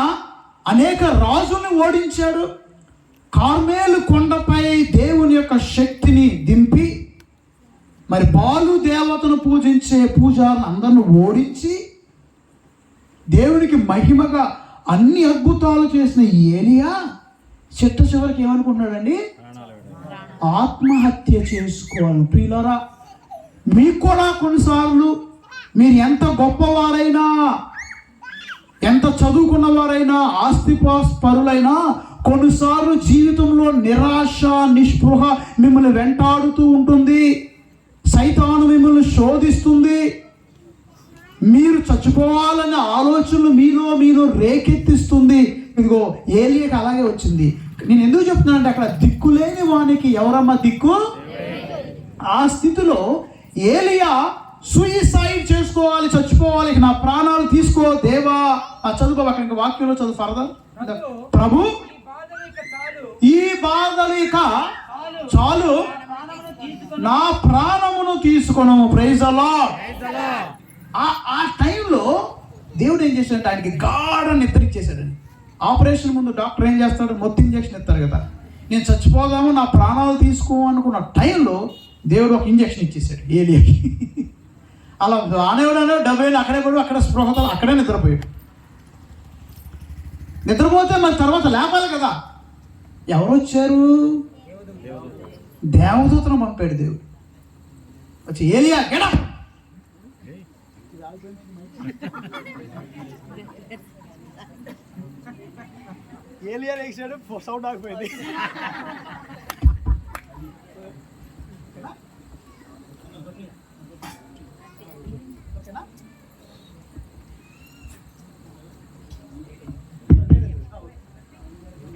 అనేక రాజుల్ని ఓడించాడు. కార్మేలు కొండపై దేవుని యొక్క శక్తిని దింపి మరి బాలు దేవతను పూజించే పూజారులను అందరిని ఓడించి దేవునికి మహిమగా అన్ని అద్భుతాలు చేసిన ఏలియా చివరికి ఏమనుకుంటున్నాడండి? ఆత్మహత్య చేసుకోవాలి. ప్రియులారా, మీకు కూడా కొన్నిసార్లు మీరు ఎంత గొప్పవారైనా, ఎంత చదువుకున్నవారైనా, ఆస్తిపరులైనా, కొన్నిసార్లు జీవితంలో నిరాశ, నిస్పృహ మిమ్మల్ని వెంటాడుతూ ఉంటుంది. సైతాను మిమ్మల్ని శోధిస్తుంది. మీరు చచ్చిపోవాలనే ఆలోచనలు మీలో రేకెత్తిస్తుంది. ఇదిగో ఏలియాకి అలాగే వచ్చింది. నేను ఎందుకు చెప్తున్నానంటే, అక్కడ దిక్కులేని వానికి ఎవరమ్మా దిక్కు? ఆ స్థితిలో ఏలియా సూయిసైడ్ చేసుకోవాలి, చచ్చిపోవాలి, నా ప్రాణాలు తీసుకో దేవా. చదువు అక్కడ ఇంకా వాక్యంలో చదువు ఫర్దర్. ప్రభు ఈ బాధలు ఇక చాలు, నా ప్రాణమును తీసుకొను. Praise the lord. ఆ టైంలో దేవుడు ఏం చేశాడంటే ఆయనకి గాఢ నిద్ర ఇచ్చేసాడండి. ఆపరేషన్ ముందు డాక్టర్ ఏం చేస్తాడు? మొత్తం ఇంజక్షన్ ఇస్తారు కదా. నేను చచ్చిపోదాము, నా ప్రాణాలు తీసుకో అనుకున్న టైంలో దేవుడు ఒక ఇంజక్షన్ ఇచ్చేసాడు ఏలియాకి. అలా ఆనేవాడు 70 అక్కడే పడు, అక్కడ స్పృహతో అక్కడే నిద్రపోయాడు. నిద్రపోతే మరి తర్వాత లేపాలి కదా. ఎవరు వచ్చారు? దేవదూతను పంపాడు దేవుడు. వచ్చి ఏలియా గెడ ఏలియా వేసాడు, సౌండ్ ఆగిపోయింది.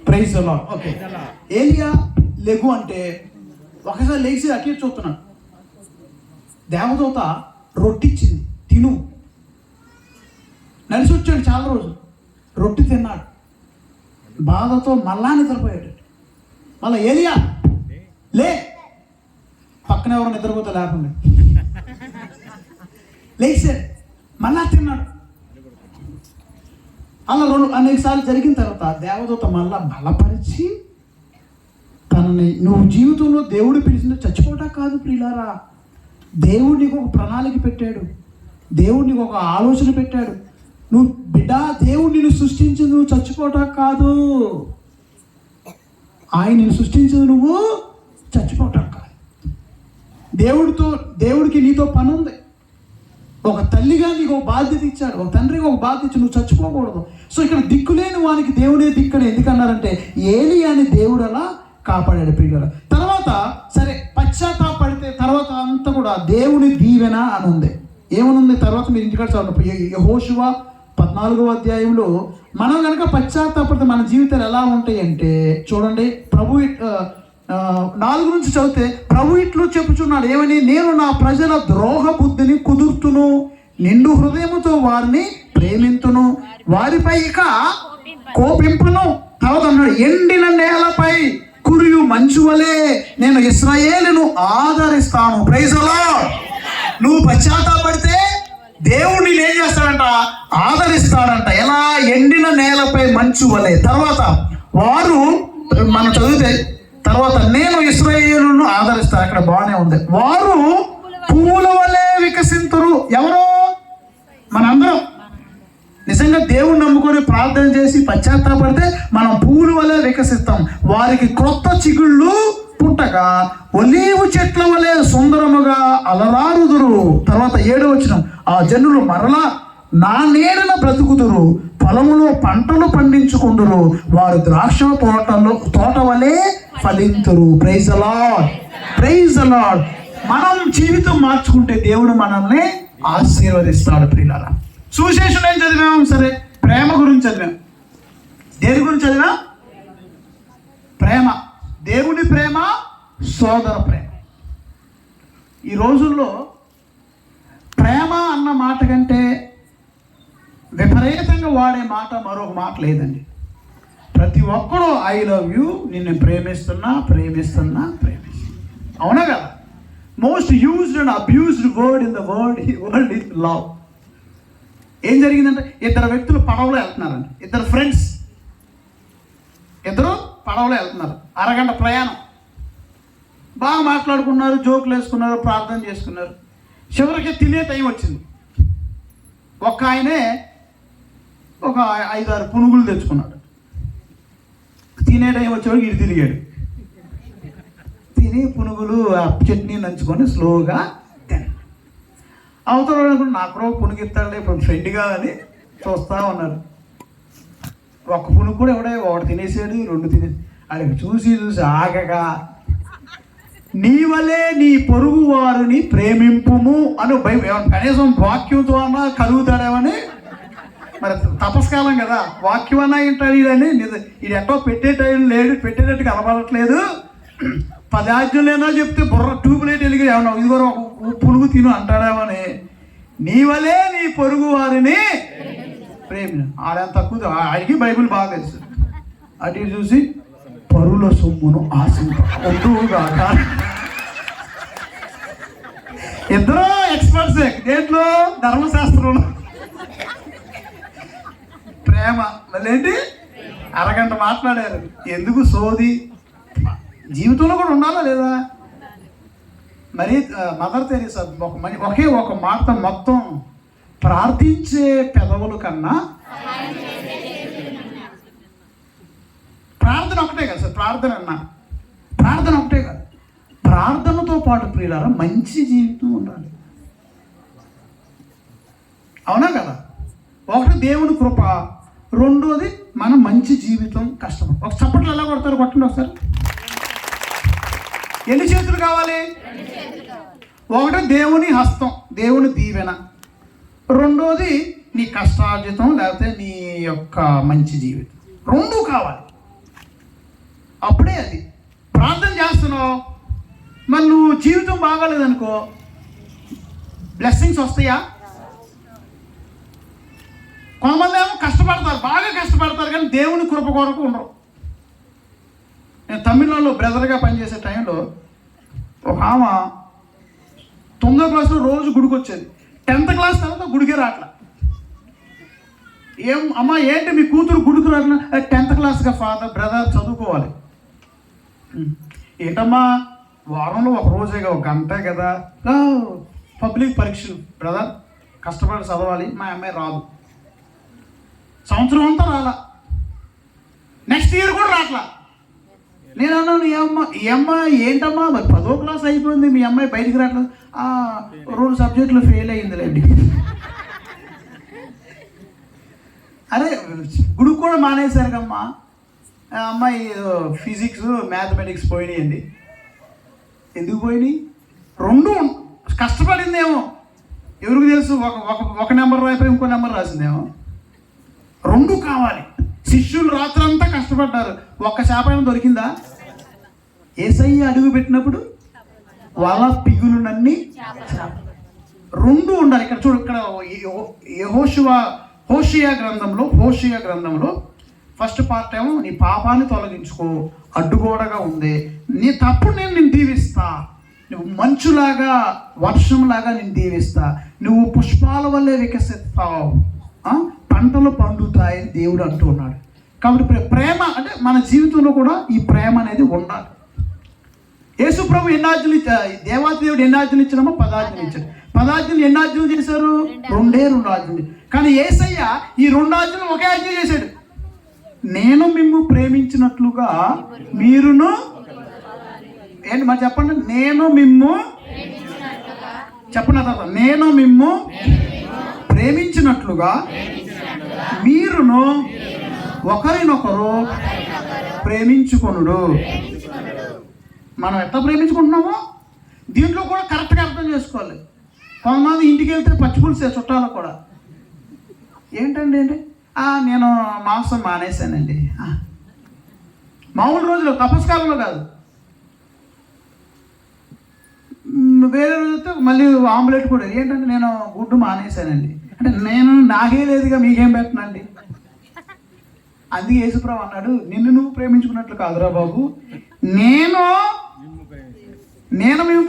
Praise the lord. ఓకే, ఏలియా లెగు అంటే ఒకసారి లేచి అటు చూస్తున్నాడు. దేవదూత రొట్టిచ్చింది, తిను. నడిచి వచ్చాడు చాలా రోజులు, రొట్టి తిన్నాడు, బాధతో మళ్ళా నిద్రపోయాడు. మళ్ళీ ఏలియా లే, పక్కన ఎవరు నిద్రపోతే లేకుండా లేచాడు, మళ్ళా తిన్నాడు. అలా అనేక సార్లు జరిగిన తర్వాత దేవదూత మళ్ళా బలపరిచి తనని, నువ్వు జీవితంలో దేవుడు పిలిచిందో చచ్చిపోవటం కాదు ప్రియులారా, దేవుడు నీకు ఒక ప్రణాళిక పెట్టాడు, దేవుడు నీకు ఒక ఆలోచన పెట్టాడు. నువ్వు బిడ్డ, దేవుడు నిన్ను సృష్టించింది నువ్వు చచ్చిపోవటం కాదు, ఆయన నిన్ను సృష్టించింది నువ్వు చచ్చిపోవటం కాదు. దేవుడికి నీతో పని ఉంది. ఒక తల్లిగా నీకు ఒక బాధ్యత ఇచ్చాడు, ఒక తండ్రికి ఒక బాధ్యత ఇచ్చి, నువ్వు చచ్చిపోకూడదు. సో ఇక్కడ దిక్కులేని వానికి దేవుడే దిక్కని ఎందుకన్నారంటే ఏలియాని దేవుడు అలా కాపాడాడు ప్రియుల. తర్వాత సరే పశ్చాత్తాపడితే తర్వాత అంతా కూడా దేవుని దీవెన అని ఉంది. ఏమనుంది తర్వాత మీరు ఇంటికాడ చదవండి. యెహోషువ 14వ అధ్యాయంలో మనం కనుక పశ్చాత్తాపడితే మన జీవితాలు ఎలా ఉంటాయి అంటే చూడండి, ప్రభు 4 నుంచి చదివితే ప్రభు ఇట్లు చెప్పుచున్నాడు ఏమని, నేను నా ప్రజల ద్రోహ బుద్ధిని కుదుర్తును, నిండు హృదయముతో వారిని ప్రేమింతును, వారిపై ఇక కోపింపును. తర్వాత అన్నాడు, ఎండిన నేలపై కురియు మంచు వలె నేను ఇశ్రాయేలును ఆదరిస్తాను. Praise the lord. నువ్వు పశ్చాత్తాపడితే దేవుడు నేను ఏం చేస్తాడంట, ఆదరిస్తాడంట. ఎలా? ఎండిన నేలపై మంచు వలె. తర్వాత వారు మనం చదివితే తర్వాత నేను ఇశ్రాయేలును ఆదరిస్తాను, అక్కడ బాగానే ఉంది. వారు పువ్వుల వలె వికసింతురు. ఎవరో? మనందరం నిజంగా దేవుణ్ణి నమ్ముకొని ప్రార్థన చేసి పశ్చాత్తాపడితే మనం పువ్వుల వలె వికసిస్తాం. వారికి క్రొత్త చిగుళ్ళు పుట్టగా ఒలీవు చెట్ల వలె సుందరముగా అలరారుదురు. తర్వాత 7వ వచనం, ఆ జనులు మరలా నా నీడన బ్రతుకుదురు, పొలములో పంటలు పండించుకుందురు, వారు ద్రాక్ష తోట వలె ఫలింతురు. Praise the lord, praise the lord. మనం జీవితం మార్చుకుంటే దేవుడు మనల్ని ఆశీర్వదిస్తాడు ప్రియులారా. సువిశేషం ఏం చదివాం? సరే, ప్రేమ గురించి చదివాం. దేని గురించి చదివాం? ప్రేమ. దేవుని ప్రేమ, సోదర ప్రేమ. ఈ రోజుల్లో ప్రేమ అన్న మాట కంటే విపరీతంగా వాడే మాట మరొక మాట లేదండి. ప్రతి ఒక్కడు ఐ లవ్ యూ, నిన్ను ప్రేమిస్తున్నా. అవునా కదా? Most used and abused word in the world is love. ఏం జరిగిందంటే, 2 వ్యక్తులు పడవలో వెళ్తున్నారండి, 2 ఫ్రెండ్స్, 2 పడవలో వెళ్తున్నారు. అరగంట ప్రయాణం, బాగా మాట్లాడుకున్నారు, జోకులు వేసుకున్నారు, ప్రార్థన చేసుకున్నారు. చివరికి తినే టైం వచ్చింది. ఒక ఆయనే ఒక 5-6 పునుగులు తెచ్చుకున్నాడు. తినే టైం వచ్చేవాడికి ఇటు తిరిగాడు. తిని పునుగులు చట్నీ నంచుకొని స్లోగా తిన్నాడు. అవతల అనుకుంటే నాకు పునుగిస్తాడే ఇప్పుడు ఫ్రెండ్గా అని చూస్తూ ఉన్నారు. ఒక్క పునుగు కూడా ఎవడే, 1 తినేసాడు, 2 తినేసి అది చూసి ఆగగా, నీ వలే నీ పొరుగు వారిని ప్రేమింపుము అను కనీసం వాక్యంతో అన్నా కలుగుతాడేమని. మరి తపస్కాలం కదా, వాక్యం అన్నా వింటాడు ఈడని. ఇది ఎట్టో పెట్టే టైం లేడు, పెట్టేటట్టు కనబడట్లేదు. 10 ఆజ్ఞలైనా చెప్తే బుర్ర ట్యూబ్లైట్ వెలిగి ఏమన్నా ఇదిగో పునుగు తిను అంటాడేమని. నీ వలే నీ పొరుగు వారిని ప్రేమ. ఆడేంత తక్కువ, ఆడికి బైబిల్ బాగా తెలుసు. అటు చూసి పరుల సొమ్మును ఆశించుగా. 2 ఎక్స్పర్ట్సే దేంట్లో, ధర్మశాస్త్రంలో. ప్రేమ మళ్ళేంటి, అరగంట మాట్లాడారు. ఎందుకు సోది? జీవితంలో కూడా ఉండాలా లేదా? మరి మదర్ తెరీసా ఒకే ఒక మాట మొత్తం, ప్రార్థించే పెదవుల కన్నా ప్రార్థన ఒకటే కదా సార్. ప్రార్థన ఒకటే కదా. ప్రార్థనతో పాటు ప్రియులారా మంచి జీవితం ఉండాలి. అవునా కదా? ఒకటి దేవుని కృప, 2వది మనం మంచి జీవితం కష్టపడి. ఒక చప్పట్లు ఎలా కొడతారు? కొట్టండి ఒకసారి. ఎన్ని చేతులు కావాలి? 1 దేవుని హస్తం, దేవుని దీవెన. 2వది నీ కష్టార్జితం, లేకపోతే నీ యొక్క మంచి జీవితం. 2 కావాలి. అప్పుడే అది ప్రార్థన చేస్తున్నావు. మరి నువ్వు జీవితం బాగాలేదనుకో, బ్లెస్సింగ్స్ వస్తాయా? కొంతమంది ఏమో కష్టపడతారు, బాగా కష్టపడతారు, కానీ దేవుని కృప కొరకు ఉండరు. నేను తమిళనాడులో బ్రదర్గా పనిచేసే టైంలో ఒక ఆమె 9వ క్లాస్లో రోజు గుడికి వచ్చేది. 10th క్లాస్ తర్వాత గుడికే రావట్లా. ఏం అమ్మా ఏంటి మీ కూతురు గుడికి రావట్లా? 10th క్లాస్గా ఫాదర్ బ్రదర్ చదువుకోవాలి. ఏంటమ్మా వారంలో ఒక రోజేగా, ఒక గంటే కదా. పబ్లిక్ పరీక్షలు బ్రదర్, కష్టపడి చదవాలి. మా అమ్మాయి రాదు, సంవత్సరం అంతా రాలా, నెక్స్ట్ ఇయర్ కూడా రాట్లా. నేను అన్నాను, ఈ అమ్మాయి ఏంటమ్మా మరి 10వ క్లాస్ అయిపోయింది, మీ అమ్మాయి బయటికి రావట్లేదు. 2 సబ్జెక్టులు ఫెయిల్ అయ్యిందిలేండి. అరే గుడికి కూడా మానేశారు కమ్మా. అమ్మాయి ఫిజిక్స్ మ్యాథమెటిక్స్ పోయినాయండి. ఎందుకు పోయినాయి? 2 కష్టపడిందేమో, ఎవరికి తెలుసు. ఒక నెంబర్ రాయిపోయి ఇంకో నెంబర్ రాసిందేమో. 2 కావాలి. శిష్యులు రాత్రంతా కష్టపడ్డారు, ఒక్క చేపైనా దొరికిందా? యేసయ్య అడుగు పెట్టినప్పుడు వాళ్ళ పిగులునన్నీ 2 ఉండాలి. ఇక్కడ చూడు, ఇక్కడ హోషియా గ్రంథంలో ఫస్ట్ పార్ట్ ఏమో నీ పాపాన్ని తొలగించుకో, అడ్డుగోడగా ఉంది, నీ తప్పుడు నేను దీవిస్తా, నువ్వు మంచులాగా వర్షంలాగా నేను దీవిస్తా, నువ్వు పుష్పాల వల్లే వికసిస్తావు, పంటలు పండుతాయని దేవుడు అంటూ ఉన్నాడు. కాబట్టి ప్రేమ అంటే మన జీవితంలో కూడా ఈ ప్రేమ అనేది ఉండాలి. యేసు ప్రభు ఎన్ని ఆజ్ఞలు ఇచ్చారు? దేవాతి దేవుడు ఎన్ని ఆజ్ఞలు ఇచ్చామో 10 ఆజ్ఞలు ఇచ్చాడు. 10 ఆజ్ఞలు ఎన్ని ఆజ్ఞలు చేశారు? 2 ఆజ్ఞలు. కానీ యేసయ్య ఈ 2 ఆజ్ఞలు ఒకే ఆజ్ఞ చేశాడు. నేను మిమ్ము ప్రేమించినట్లుగా మీరును ఏంటి మరి చెప్పండి. నేను మిమ్ము చెప్పండి తర్వాత. నేను మిమ్ము ప్రేమించినట్లుగా మీరును ఒకరినొకరు ప్రేమించుకొనుడు. మనం ఎట్లా ప్రేమించుకుంటున్నామో దీంట్లో కూడా కరెక్ట్గా అర్థం చేసుకోవాలి. కొంతమంది ఇంటికి వెళ్తే పచ్చిపులుసే చుట్టాలకు కూడా. ఏంటండి అంటే నేను మాంసం మానేశానండి. మామూలు రోజులు, తపస్కాలంలో కాదు, వేరే రోజు మళ్ళీ ఆమ్లెట్ కూడా. ఏంటంటే నేను గుడ్డు మానేశానండి. అంటే నేను నాకే లేదుగా మీకేం పెట్టనండి. అందుకే యేసుప్రభు అన్నాడు, నిన్ను నువ్వు ప్రేమించుకున్నట్లు కాదురా బాబు, నేను మేము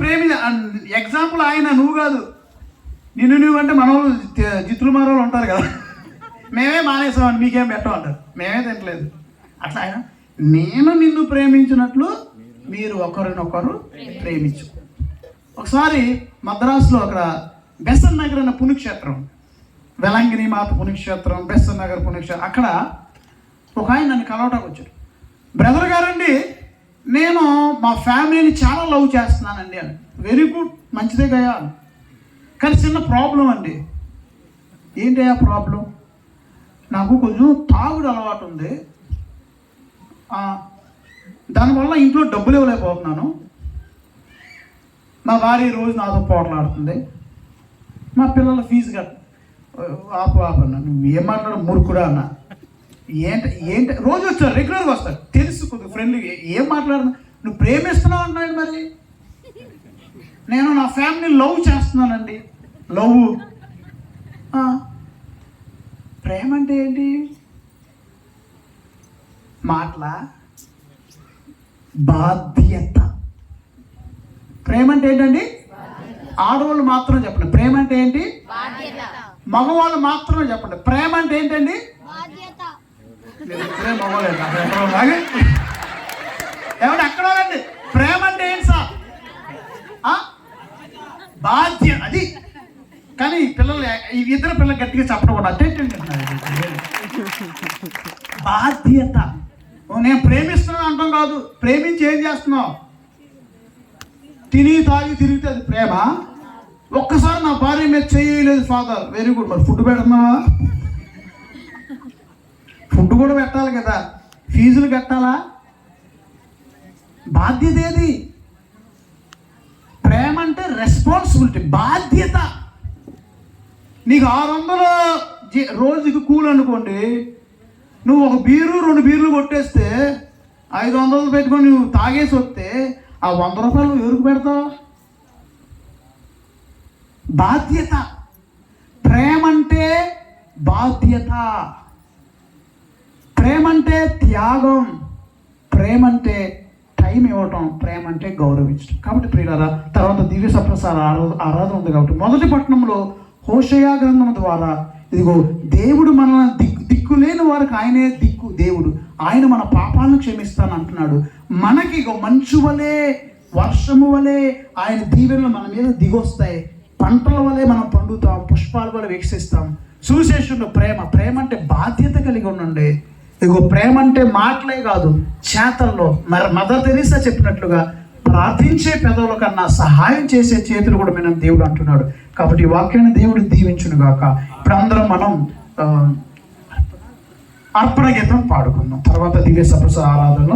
ఎగ్జాంపుల్ ఆయన, నువ్వు కాదు. నిన్ను నువ్వు అంటే మన వాళ్ళు జిత్తులు మారోళ్ళు ఉంటారు కదా, మేమే మానేసామని మీకేం పెట్టమంటారు, మేమే తింటలేదు. అట్లా ఆయన నేను నిన్ను ప్రేమించినట్లు మీరు ఒకరినొకరు ప్రేమించు. ఒకసారి మద్రాసులో అక్కడ బెసన్ నగర్ అన్న పుణ్యక్షేత్రం, వెలంగిని మాత పుణ్యక్షేత్రం, బెసన్ నగర్ పుణ్యక్షేత్రం, అక్కడ ఒక ఆయన నన్ను కలవటానికి వచ్చాడు. బ్రదర్ గారండి, నేను మా ఫ్యామిలీని చాలా లవ్ చేస్తున్నానండి అని. వెరీ గుడ్, మంచిదే గయా. కానీ చిన్న ప్రాబ్లం అండి. ఏంటి ఆ ప్రాబ్లం? నాకు కొంచెం తాగుడు అలవాటు ఉంది, దానివల్ల ఇంట్లో డబ్బులు ఇవ్వలేకపోతున్నాను. మా భార్య రోజు నాతో పోట్లాడుతుంది, మా పిల్లల ఫీజు ఆపన్నా. నువ్వు ఏం మాట్లాడు మూర్ఖుడా అన్న. ఏంటి రోజు వచ్చారు, రెగ్యులర్గా వస్తారు, తెలుసు కొద్దిగా ఫ్రెండ్లీ. ఏం మాట్లాడుతున్నా? నువ్వు ప్రేమిస్తున్నావు అన్నాడు. మరి నేను నా ఫ్యామిలీని లవ్ చేస్తున్నానండి. లవ్, ప్రేమ అంటే ఏంటి? మాటల బాధ్యత. ప్రేమ అంటే ఏంటండి? ఆడవాళ్ళు మాత్రం చెప్పండి ప్రేమ అంటే ఏంటి. మగవాళ్ళు మాత్రమే చెప్పండి ప్రేమ అంటే ఏంటండి. ఏమంటే అక్కడ రండి. ప్రేమ అంటే ఏంటి సార్? బాధ్యత. అది కానీ పిల్లలు, ఈ ఇద్దరు పిల్లలు గట్టిగా చెప్పడం కూడా బాధ్యత. నేను ప్రేమిస్తున్నాను అంటాం కాదు, ప్రేమించి ఏం చేస్తున్నావు? తిని తాగి తిరిగితే అది ప్రేమ. ఒక్కసారి నా భార్య మీద చేయలేదు ఫాదర్, వెరీ గుడ్. మరి ఫుడ్ పెడుతున్నావా? ఫుడ్ కూడా పెట్టాలి కదా, ఫీజులు కట్టాలా? బాధ్యత ఏది? ప్రేమ అంటే రెస్పాన్సిబిలిటీ, బాధ్యత. నీకు 600 రోజుకి కూలి అనుకోండి, నువ్వు ఒక బీరు 2 బీర్లు కొట్టేస్తే 500 పెట్టుకొని నువ్వు తాగేసి వస్తే ఆ 100 రూపాయలు ఎవరికి పెడతావు? బాధ్యత. ప్రేమ అంటే బాధ్యత, ప్రేమ అంటే త్యాగం, ప్రేమ అంటే టైం ఇవ్వటం, ప్రేమ అంటే గౌరవించడం. కాబట్టి ప్రియులారా, తర్వాత దివ్య సప్రసార ఆరాధన ఉంది కాబట్టి మొదటి పట్టణంలో హోషేయ గ్రంథం ద్వారా ఇదిగో దేవుడు మనల్ని దిక్కు లేని వారికి ఆయనే దిక్కు దేవుడు, ఆయన మన పాపాలను క్షమిస్తాను అంటున్నాడు. మనకి ఇగో మంచు వలె వర్షము వలె ఆయన దీవెనలు మన మీద దిగొస్తాయి, పంటల వలె మనం పండుతాం, పుష్పాల వలె వికసిస్తాం. సువిశేషంలో ప్రేమ అంటే బాధ్యత కలిగి ఉండండి. ఇగో ప్రేమ అంటే మాటలే కాదు, చేతల్లో. మదర్ తెరీసా చెప్పినట్లుగా ప్రార్థించే పెదవుల కన్నా సహాయం చేసే చేతులు కూడా మనం దేవుడు అంటున్నాడు. కాబట్టి ఈ వాక్యాన్ని దేవుడు దీవించును గాక. ఇప్పుడు అందరం మనం అర్పణ గీతం పాడుకుందాం. తర్వాత దివ్య సప్రసాద ఆరాధనలో